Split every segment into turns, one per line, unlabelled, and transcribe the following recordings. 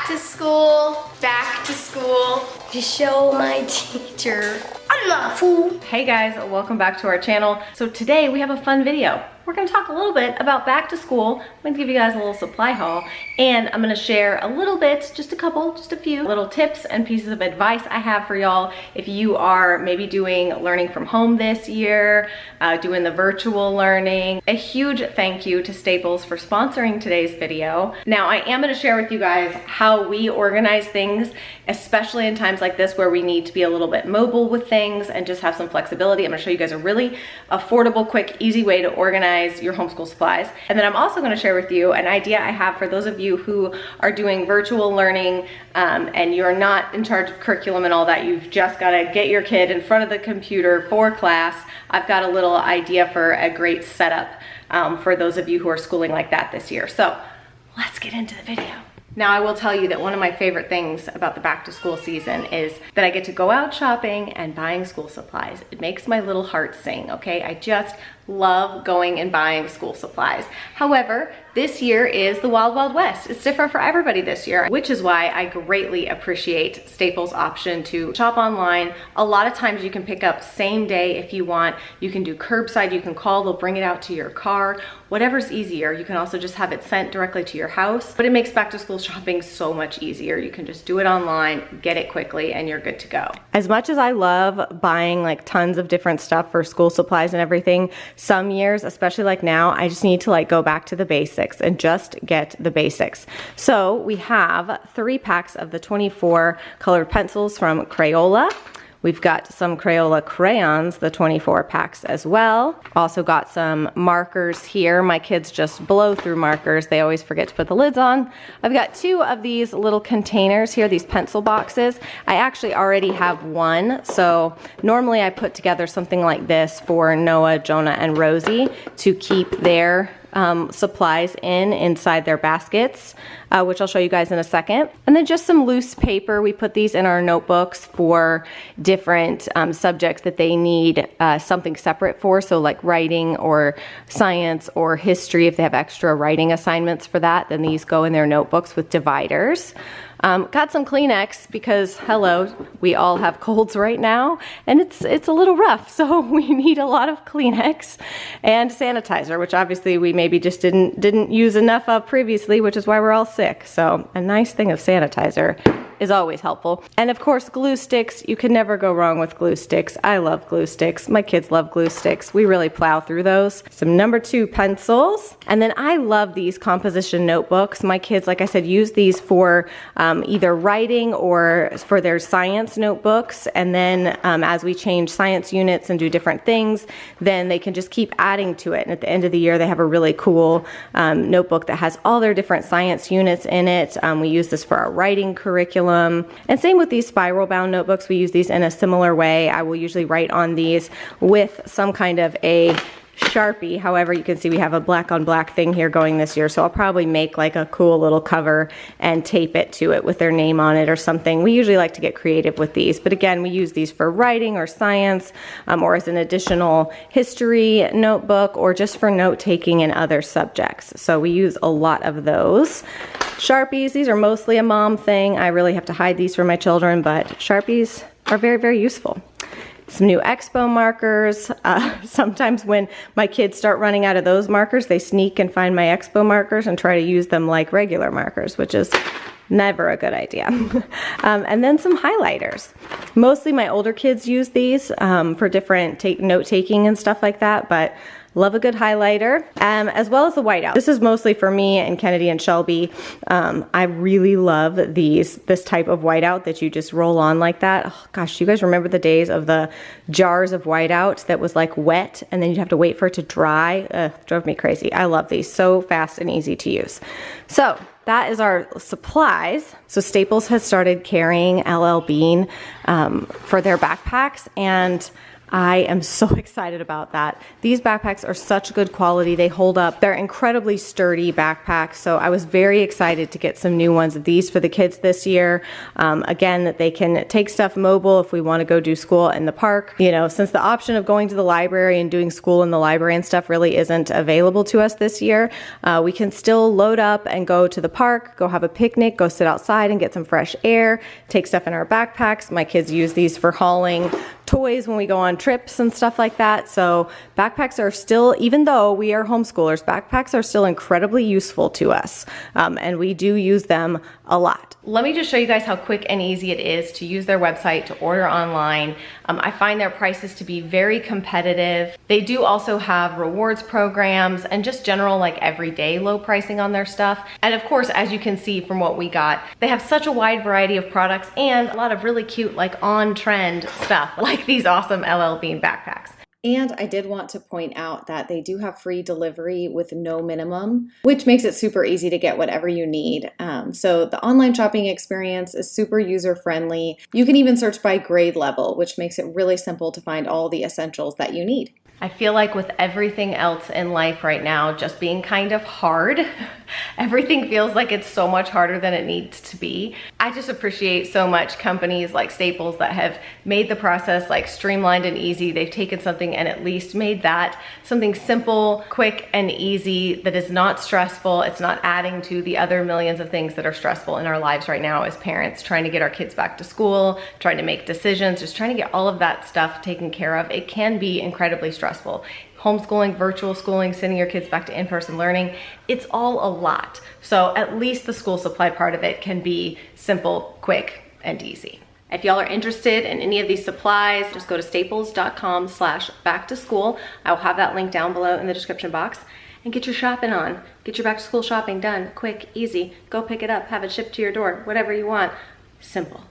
to school, back to school, to show my teacher I'm not a fool.
Hey guys, welcome back to our channel. So today we have a fun video. We're gonna talk a little bit about back to school. I'm gonna give you guys a little supply haul, and I'm gonna share a little bit, just a few little tips and pieces of advice I have for y'all if you are maybe doing learning from home this year, doing the virtual learning. A huge thank you to Staples for sponsoring today's video. Now I am gonna share with you guys how we organize things, especially in times like this where we need to be a little bit mobile with things and just have some flexibility. I'm gonna show you guys a really affordable, quick, easy way to organize your homeschool supplies. And then I'm also going to share with you an idea I have for those of you who are doing virtual learning and you're not in charge of curriculum and all that. You've just got to get your kid in front of the computer for class. I've got a little idea for a great setup for those of you who are schooling like that this year. So let's get into the video. Now I will tell you that one of my favorite things about the back to school season is that I get to go out shopping and buying school supplies. It makes my little heart sing, okay? I just love going and buying school supplies. However, this year is the Wild Wild West. It's different for everybody this year, which is why I greatly appreciate Staples' option to shop online. A lot of times you can pick up same day if you want. You can do curbside, you can call, they'll bring it out to your car. Whatever's easier. You can also just have it sent directly to your house, but it makes back to school shopping so much easier. You can just do it online, get it quickly, and you're good to go. As much as I love buying like tons of different stuff for school supplies and everything, some years, especially like now, I just need to like go back to the basics and just get the basics. So we have 3 packs of the 24 colored pencils from Crayola. We've got some Crayola crayons, the 24 packs as well. Also got some markers here. My kids just blow through markers. They always forget to put the lids on. I've got 2 of these little containers here, these pencil boxes. I actually already have one. So normally I put together something like this for Noah, Jonah, and Rosie to keep their supplies inside their baskets, which I'll show you guys in a second. And then just some loose paper. We put these in our notebooks for different subjects that they need something separate for. So like writing or science or history, if they have extra writing assignments for that, then these go in their notebooks with dividers. Got some Kleenex because, hello, we all have colds right now and it's a little rough, so we need a lot of Kleenex and sanitizer, which obviously we maybe just didn't use enough of previously, which is why we're all sick. So a nice thing of sanitizer is always helpful. And of course, glue sticks. You can never go wrong with glue sticks. I love glue sticks. My kids love glue sticks. We really plow through those. Some number 2 pencils. And then I love these composition notebooks. My kids, like I said, use these for either writing or for their science notebooks. And then as we change science units and do different things, then they can just keep adding to it. And at the end of the year, they have a really cool notebook that has all their different science units in it. We use this for our writing curriculum. And same with these spiral bound notebooks. We use these in a similar way. I will usually write on these with some kind of a Sharpie. However, you can see we have a black on black thing here going this year, so I'll probably make like a cool little cover and tape it to it with their name on it or something. We usually like to get creative with these, but again, we use these for writing or science or as an additional history notebook or just for note taking in other subjects. So we use a lot of those. Sharpies, these are mostly a mom thing. I really have to hide these from my children, but Sharpies are very, very useful. Some new Expo markers. Sometimes when my kids start running out of those markers, they sneak and find my Expo markers and try to use them like regular markers, which is never a good idea. And then some highlighters. Mostly my older kids use these for different note taking and stuff like that, but love a good highlighter, as well as the whiteout. This is mostly for me and Kennedy and Shelby. I really love this type of whiteout that you just roll on like that. Oh, gosh, you guys remember the days of the jars of whiteout that was like wet and then you'd have to wait for it to dry? Drove me crazy. I love these. So fast and easy to use. So that is our supplies. So Staples has started carrying LL Bean for their backpacks, and I am so excited about that. These backpacks are such good quality. They hold up. They're incredibly sturdy backpacks. So I was very excited to get some new ones of these for the kids this year. Again, that they can take stuff mobile if we want to go do school in the park. You know, since the option of going to the library and doing school in the library and stuff really isn't available to us this year, we can still load up and go to the park, go have a picnic, go sit outside and get some fresh air, take stuff in our backpacks. My kids use these for hauling toys when we go on trips and stuff like that. So backpacks are still, even though we are homeschoolers, backpacks are still incredibly useful to us. And we do use them a lot. Let me just show you guys how quick and easy it is to use their website, to order online. I find their prices to be very competitive. They do also have rewards programs and just general like everyday low pricing on their stuff. And of course, as you can see from what we got, they have such a wide variety of products and a lot of really cute like on trend stuff like these awesome LL Bean backpacks. And I did want to point out that they do have free delivery with no minimum, which makes it super easy to get whatever you need. So the online shopping experience is super user-friendly. You can even search by grade level, which makes it really simple to find all the essentials that you need. I feel like with everything else in life right now just being kind of hard, everything feels like it's so much harder than it needs to be. I just appreciate so much companies like Staples that have made the process like streamlined and easy. They've taken something and at least made that something simple, quick, and easy that is not stressful. It's not adding to the other millions of things that are stressful in our lives right now as parents, trying to get our kids back to school, trying to make decisions, just trying to get all of that stuff taken care of. It can be incredibly stressful. Homeschooling, virtual schooling, sending your kids back to in-person learning, it's all a lot. So at least the school supply part of it can be simple, quick, and easy. If y'all are interested in any of these supplies, just go to staples.com/back-to-school. I will have that link down below in the description box and get your shopping on. Get your back to school shopping done, quick, easy. Go pick it up, have it shipped to your door, whatever you want. Simple,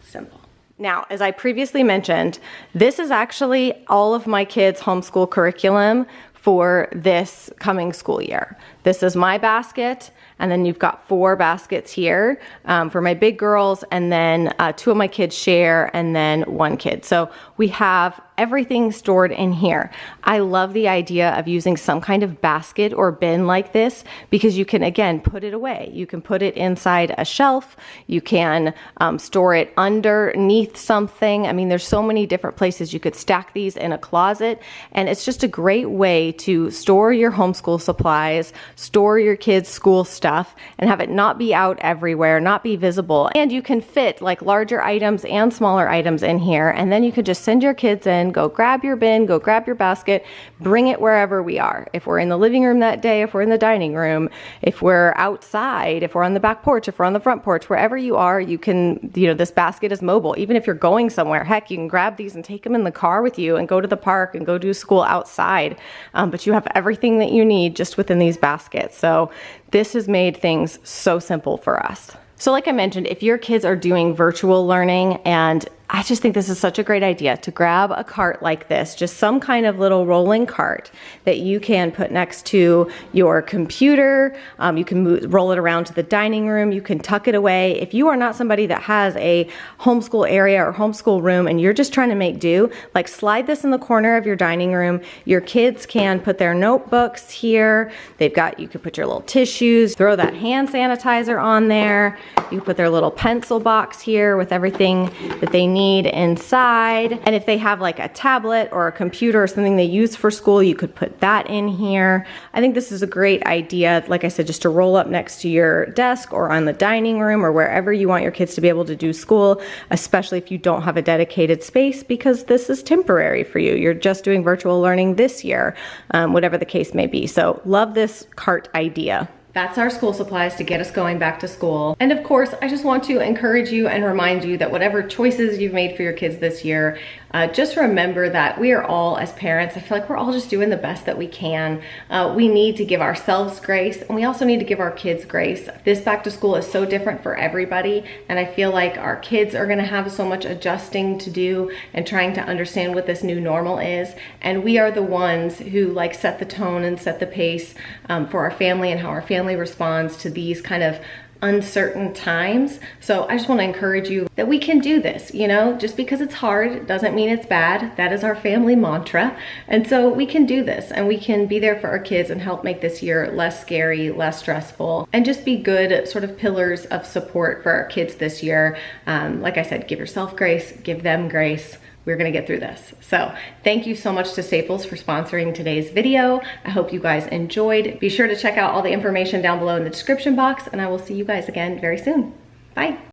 simple. Now, as I previously mentioned, this is actually all of my kids' homeschool curriculum for this coming school year. This is my basket, and then you've got 4 baskets here for my big girls, and then 2 of my kids share, and then 1 kid. So we have everything stored in here. I love the idea of using some kind of basket or bin like this because you can, again, put it away. You can put it inside a shelf. You can store it underneath something. I mean, there's so many different places you could stack these in a closet, and it's just a great way to store your homeschool supplies, store your kids' school stuff, and have it not be out everywhere, not be visible. And you can fit like larger items and smaller items in here, and then you can just send your kids in, go grab your bin, go grab your basket, bring it wherever we are. If we're in the living room that day, if we're in the dining room, if we're outside, if we're on the back porch, if we're on the front porch, wherever you are, you can, this basket is mobile. Even if you're going somewhere, heck, you can grab these and take them in the car with you and go to the park and go do school outside. But you have everything that you need just within these baskets. So this has made things so simple for us. So like I mentioned, if your kids are doing virtual learning, and I just think this is such a great idea to grab a cart like this, just some kind of little rolling cart that you can put next to your computer. You can roll it around to the dining room. You can tuck it away. If you are not somebody that has a homeschool area or homeschool room and you're just trying to make do, like slide this in the corner of your dining room. Your kids can put their notebooks here. You could put your little tissues, throw that hand sanitizer on there. You can put their little pencil box here with everything that they need inside. And if they have like a tablet or a computer or something they use for school, you could put that in here. I think this is a great idea, like I said, just to roll up next to your desk or on the dining room or wherever you want your kids to be able to do school, especially if you don't have a dedicated space, because this is temporary for you. You're just doing virtual learning this year, whatever the case may be. So love this cart idea. That's our school supplies to get us going back to school. And of course, I just want to encourage you and remind you that whatever choices you've made for your kids this year, just remember that we are all, as parents, I feel like we're all just doing the best that we can. We need to give ourselves grace, and we also need to give our kids grace. This back to school is so different for everybody, and I feel like our kids are gonna have so much adjusting to do and trying to understand what this new normal is. And we are the ones who like set the tone and set the pace for our family and how our family responds to these kind of uncertain times. So I just want to encourage you that we can do this, you know, just because it's hard doesn't mean it's bad. That is our family mantra. And so we can do this and we can be there for our kids and help make this year less scary, less stressful, and just be good sort of pillars of support for our kids this year. Like I said, give yourself grace, give them grace. We're gonna get through this. So thank you so much to Staples for sponsoring today's video. I hope you guys enjoyed. Be sure to check out all the information down below in the description box, and I will see you guys again very soon. Bye.